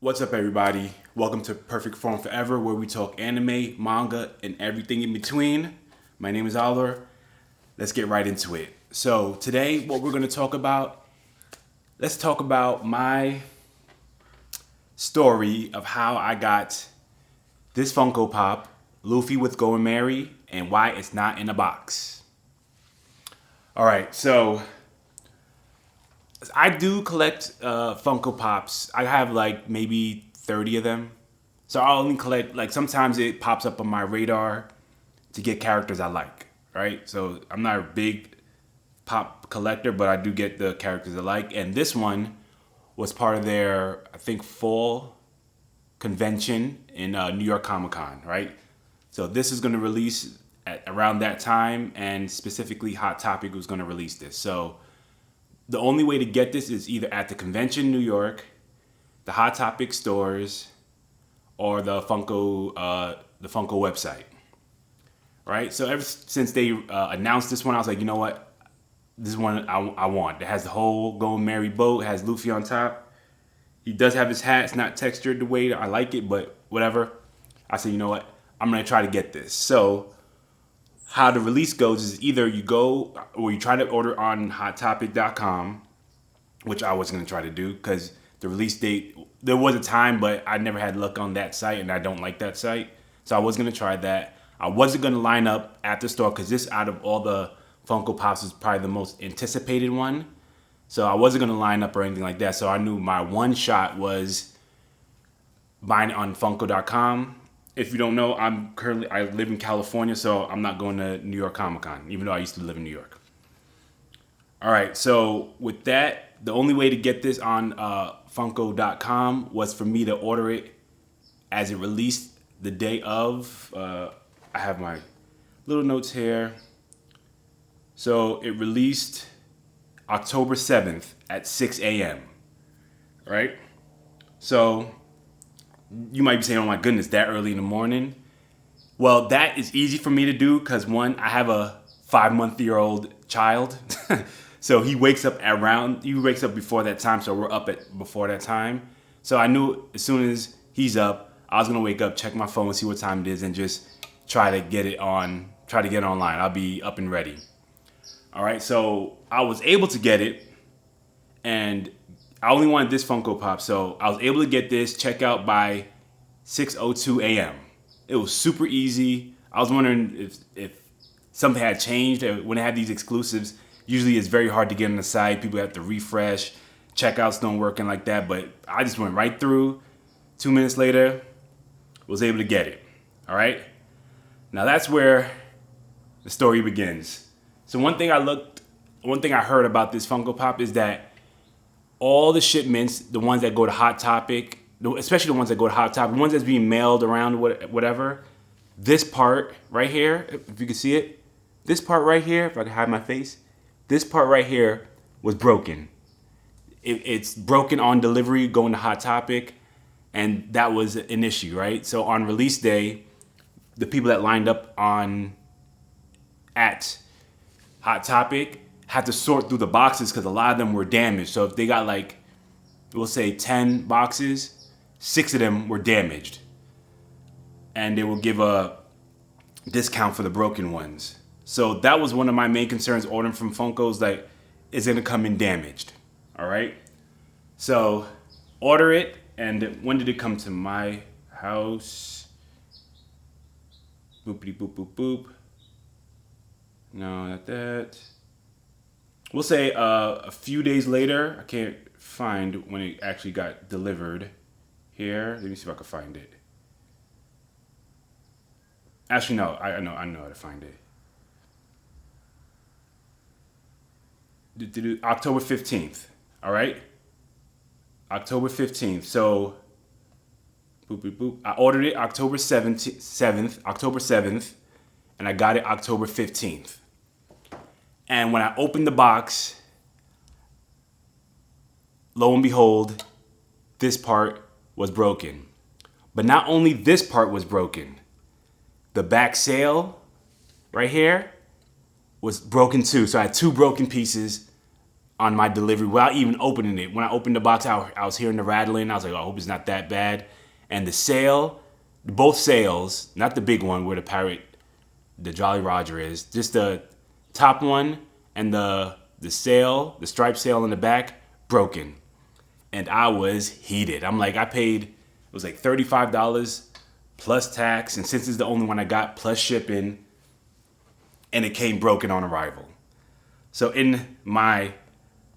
What's up, everybody? Welcome to Perfect Form Forever, where we talk anime, manga, and everything in between. My name is Oliver. Let's get right into it. So today, what we're going to talk about, let's talk about my story of how I got this Funko Pop, Luffy with Going Merry, and why it's not in a box. All right, so I do collect Funko Pops. I have like maybe 30 of them. So I only collect, like sometimes it pops up on my radar to get characters I like, right? So I'm not a big pop collector, but I do get the characters I like. And this one was part of their, I think, fall convention in New York Comic Con, right? So this is going to release at around that time, and specifically Hot Topic was going to release this. So the only way to get this is either at the convention in New York, the Hot Topic stores, or the Funko website, right? So ever since they announced this one, I was like, you know what? This is one I want. It has the whole Going Merry boat. It has Luffy on top. He does have his hat. It's not textured the way that I like it, but whatever. I said, you know what? I'm going to try to get this. So how the release goes is either you go or you try to order on hottopic.com, which I was going to try to do because the release date, there was a time, but I never had luck on that site and I don't like that site. So I was going to try that. I wasn't going to line up at the store because this, out of all the Funko Pops, is probably the most anticipated one. So I wasn't going to line up or anything like that. So I knew my one shot was buying it on funko.com. If you don't know, I live in California, so I'm not going to New York Comic Con, even though I used to live in New York. All right, so with that, the only way to get this on funko.com was for me to order it as it released the day of. I have my little notes here. So it released October 7th at 6 a.m., right? So you might be saying, oh my goodness, that early in the morning? Well, that is easy for me to do because, one, I have a 5-month-old child. So he wakes up before that time, so we're up at before that time. So I knew as soon as he's up, I was going to wake up, check my phone, see what time it is, and just try to get it online. I'll be up and ready. All right, so I was able to get it, and I only wanted this Funko Pop, so I was able to get this checkout by 6:02 a.m. It was super easy. I was wondering if something had changed. When they have these exclusives, usually it's very hard to get on the site. People have to refresh. Checkouts don't work and like that, but I just went right through. 2 minutes later, was able to get it. All right? Now that's where the story begins. So one thing I heard about this Funko Pop is that all the shipments, the ones that go to Hot Topic, especially the ones that go to Hot Topic, the ones that's being mailed around, whatever, this part right here, if you can see it, this part right here, if I can hide my face, this part right here was broken. It's broken on delivery going to Hot Topic, and that was an issue, right? So on release day, the people that lined up at Hot Topic had to sort through the boxes because a lot of them were damaged. So if they got like, we'll say 10 boxes, 6 of them were damaged. And they will give a discount for the broken ones. So that was one of my main concerns ordering from Funko's, like, it's gonna come in damaged. All right? So order it, and when did it come to my house? Boopity boop boop boop. No, not that. We'll say a few days later. I can't find when it actually got delivered. Here, let me see if I can find it. Actually, no, I know how to find it. October 15th. All right, October 15th. So, boop boop boop. I ordered it October 7th, and I got it October 15th. And when I opened the box, lo and behold, this part was broken. But not only this part was broken, the back sail right here was broken too. So I had 2 broken pieces on my delivery without even opening it. When I opened the box, I was hearing the rattling. I was like, oh, I hope it's not that bad. And the sail, both sails, not the big one where the Jolly Roger is, just the top one and the sail, the striped sail in the back, broken. And I was heated. I'm like, it was like $35 plus tax. And since it's the only one I got, plus shipping, and it came broken on arrival. So in my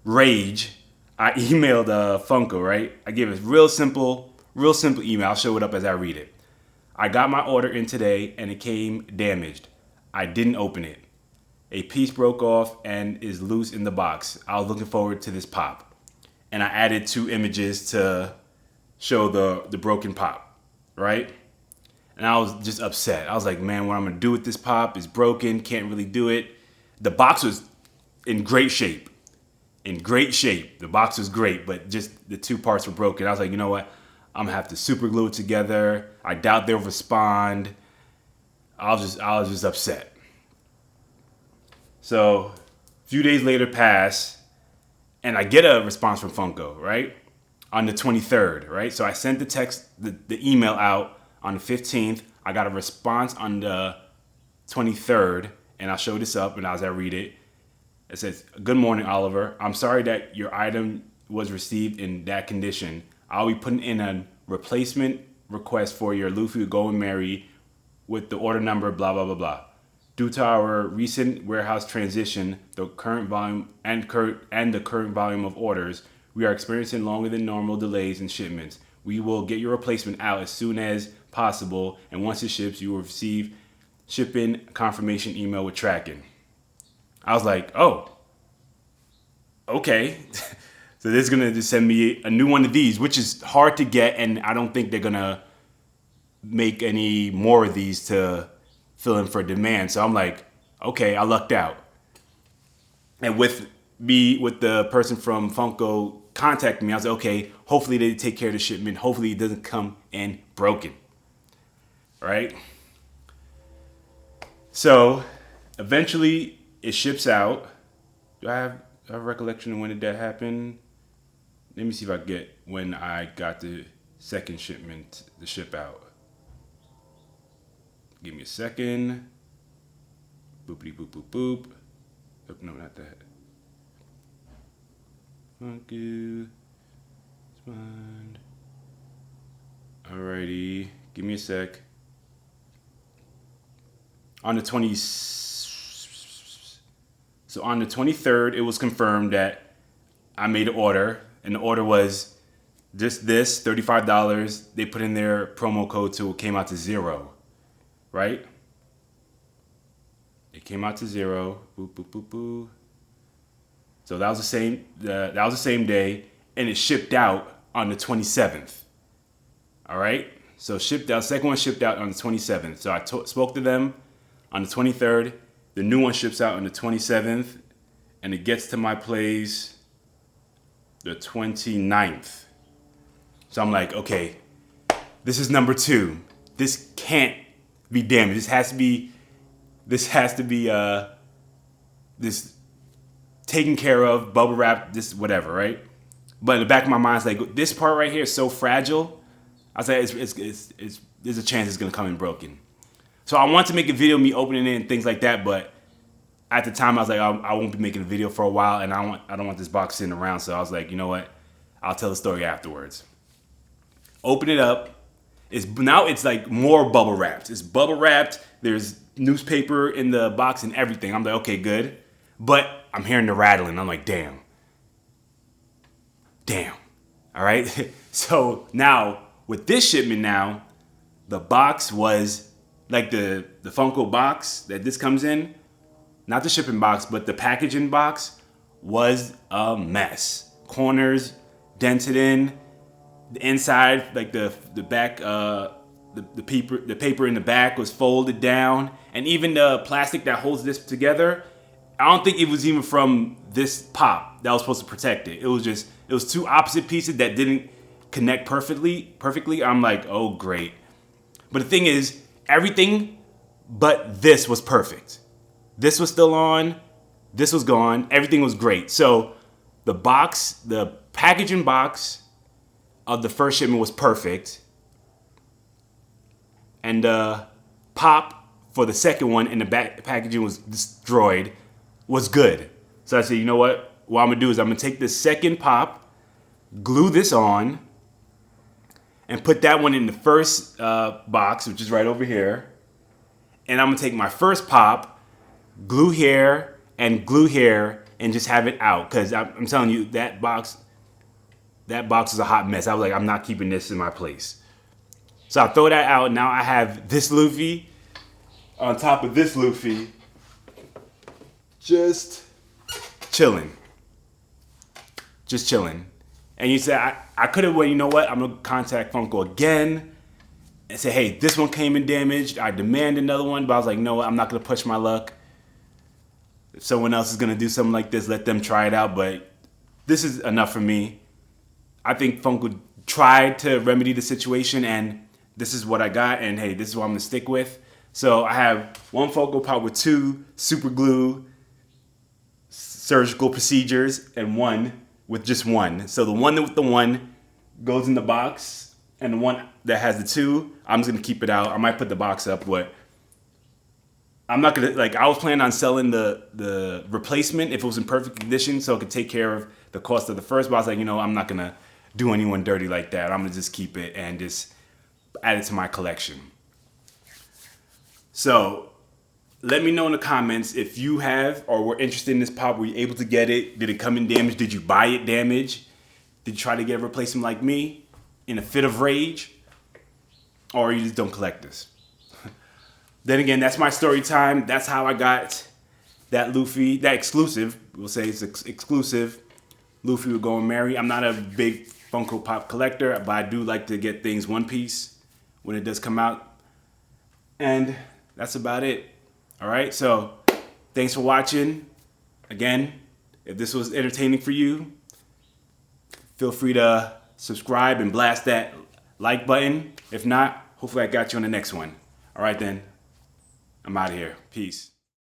rage, I emailed Funko, right? I gave a real simple email. I'll show it up as I read it. I got my order in today and it came damaged. I didn't open it. A piece broke off and is loose in the box. I was looking forward to this pop. And I added 2 images to show the broken pop, right? And I was just upset. I was like, man, what I'm gonna do with this pop is broken, can't really do it. The box was in great shape. The box was great, but just the 2 parts were broken. I was like, you know what? I'm gonna have to super glue it together. I doubt they'll respond. I was just upset. So a few days later pass, and I get a response from Funko, right? On the 23rd, right? So I sent the email out on the 15th. I got a response on the 23rd, and I'll show this up, and as I read it, it says, "Good morning, Oliver. I'm sorry that your item was received in that condition. I'll be putting in a replacement request for your Luffy Go and Mary with the order number, blah, blah, blah, blah. Due to our recent warehouse transition, the current volume and the current volume of orders, we are experiencing longer than normal delays in shipments. We will get your replacement out as soon as possible, and once it ships, you will receive shipping confirmation email with tracking." I was like, oh, okay. So they're going to just send me a new one of these, which is hard to get, and I don't think they're going to make any more of these to fill in for demand. So I'm like, okay, I lucked out. And with the person from Funko contacting me, I was like, okay, hopefully they take care of the shipment. Hopefully it doesn't come in broken. Right? So eventually it ships out. Do I have a recollection of when did that happen? Let me see if I get when I got the second shipment to ship out. Give me a second. Boopity boop boop boop. Oh, no, not that. Thank you. Respond. Alrighty. Give me a sec. On the 23rd, it was confirmed that I made an order, and the order was just this, $35. They put in their promo code, so it came out to 0, right? It came out to 0. Boop boop boop boop. So that was the same day, and it shipped out on the 27th. All right. So shipped out. Second one shipped out on the 27th. So I spoke to them on the 23rd. The new one ships out on the 27th, and it gets to my place the 29th. So I'm like, okay, this is number 2. This can't be damaged. This has to be this taken care of, bubble wrap, this whatever, right? But in the back of my mind, it's like, this part right here is so fragile. I was like, there's a chance it's gonna come in broken. So I want to make a video of me opening it and things like that, but at the time I was like, I won't be making a video for a while, and I don't want this box sitting around. So I was like, you know what? I'll tell the story afterwards. Open it up. Now it's like more bubble wrapped. It's bubble wrapped. There's newspaper in the box and everything. I'm like, okay, good. But I'm hearing the rattling. I'm like, damn. All right. So now with this shipment now, the box was like the Funko box that this comes in, not the shipping box, but the packaging box was a mess. Corners dented in, the inside, like the back, the paper in the back was folded down, and even the plastic that holds this together, I don't think it was even from this pop that was supposed to protect it. It was 2 opposite pieces that didn't connect perfectly. I'm like, oh great. But the thing is, everything but this was perfect. This was still on. This was gone. Everything was great. So the packaging box of the first shipment was perfect, and the pop for the second one and the back packaging was destroyed was good. So I said, you know what? What I'm gonna do is I'm gonna take this second pop, glue this on, and put that one in the first box, which is right over here. And I'm gonna take my first pop, glue here, and just have it out. Cause I'm telling you, that box is a hot mess. I was like, I'm not keeping this in my place. So I throw that out. Now I have this Luffy on top of this Luffy, just chilling. Just chilling. And you say, I could have, well, you know what? I'm gonna contact Funko again and say, hey, this one came in damaged. I demand another one. But I was like, no, I'm not gonna push my luck. If someone else is gonna do something like this, let them try it out. But this is enough for me. I think Funko tried to remedy the situation, and this is what I got. And hey, this is what I'm gonna stick with. So I have one Funko Pop with 2 super glue surgical procedures and one with just one. So the one with the one goes in the box, and the one that has the 2, I'm just gonna keep it out. I might put the box up, but I'm not gonna, like, I was planning on selling the replacement if it was in perfect condition so it could take care of the cost of the first, but I was like, you know, I'm not gonna do anyone dirty like that. I'm gonna just keep it and just add it to my collection. So let me know in the comments if you have or were interested in this pop. Were you able to get it? Did it come in damaged? Did you buy it damaged? Did you try to get a replacement like me in a fit of rage? Or you just don't collect this? Then again, that's my story time. That's how I got that Luffy, that exclusive. We'll say it's exclusive Luffy with Going Merry. I'm not a big Funko Pop collector, but I do like to get things one piece when it does come out. And that's about it. All right, so thanks for watching. Again, if this was entertaining for you, feel free to subscribe and blast that like button. If not, hopefully I got you on the next one. All right then, I'm out of here. Peace.